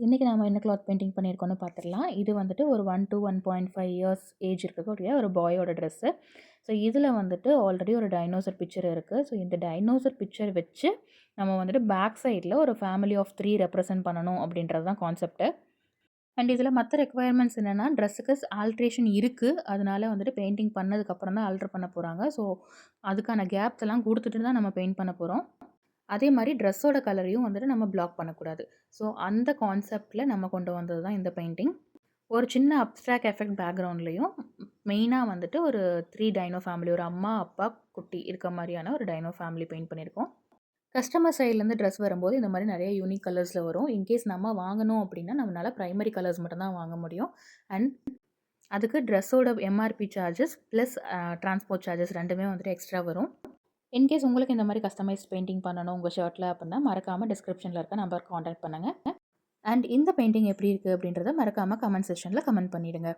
இன்றைக்கி நம்ம என்ன கிளாத் பெயிண்டிங் பண்ணியிருக்கோன்னு பார்த்துடலாம். இது வந்துட்டு ஒரு 1 to 1.5 இயர்ஸ் ஏஜ் இருக்கக்கூடிய ஒரு பாயோட ட்ரெஸ்ஸு. ஸோ இதில் வந்துட்டு ஆல்ரெடி ஒரு டைனோசர் பிக்சர் இருக்குது. ஸோ இந்த டைனோசர் பிக்சர் வச்சு நம்ம வந்துட்டு பேக் சைடில் ஒரு ஃபேமிலி ஆஃப் 3 ரெப்ரசன்ட் பண்ணணும் அப்படின்றது தான் கான்செப்ட்டு. அண்ட் இதில் மற்ற ரெக்குவயர்மெண்ட்ஸ் என்னென்னா, ட்ரெஸ்ஸுக்கு ஆல்ட்ரேஷன் இருக்குது. அதனால வந்துட்டு பெயிண்டிங் பண்ணதுக்கப்புறம் தான் ஆல்ட்ரு பண்ண போகிறாங்க. ஸோ அதுக்கான கேப்ஸ் எல்லாம் கொடுத்துட்டு தான் நம்ம பெயிண்ட் பண்ண போகிறோம். அதே மாதிரி ட்ரெஸ்ஸோட கலரையும் வந்துட்டு நம்ம பிளாக் பண்ணக்கூடாது. ஸோ அந்த கான்செப்டில் நம்ம கொண்டு வந்தது தான் இந்த பெயிண்டிங். ஒரு சின்ன அப்ஸ்ட்ராக்ட் எஃபெக்ட் பேக்ரவுண்ட்லேயும் மெயினாக வந்துட்டு ஒரு 3 டைனோ ஃபேமிலி, ஒரு அம்மா, அப்பா, குட்டி இருக்க மாதிரியான ஒரு டைனோ ஃபேமிலி பெயிண்ட் பண்ணியிருக்கோம். கஸ்டமர் சைட்லேருந்து ட்ரெஸ் வரும்போது இந்த மாதிரி நிறைய யூனிக் கலர்ஸில் வரும். இன்கேஸ் நம்ம வாங்கணும் அப்படின்னா நம்மளால் ப்ரைமரி கலர்ஸ் மட்டும் தான் வாங்க முடியும். அண்ட் அதுக்கு ட்ரெஸ்ஸோட MRP charges plus transport charges ரெண்டுமே வந்துட்டு எக்ஸ்ட்ரா வரும். இன்கேஸ் உங்களுக்கு இந்த மாதிரி கஸ்டமைஸ் பெயிண்டிங் பண்ணணும் உங்கள் ஷர்ட்டில் அப்படின்னா மறக்காமல் டிஸ்கிரிப்ஷனில் இருக்க நம்பர் காண்டாக்ட் பண்ணுங்கள். அண்ட் இந்த பெயிண்டிங் எப்படி இருக்குது அப்படின்றத மறக்காமல் கமெண்ட் செக்ஷனில் கமெண்ட் பண்ணிவிடுங்க.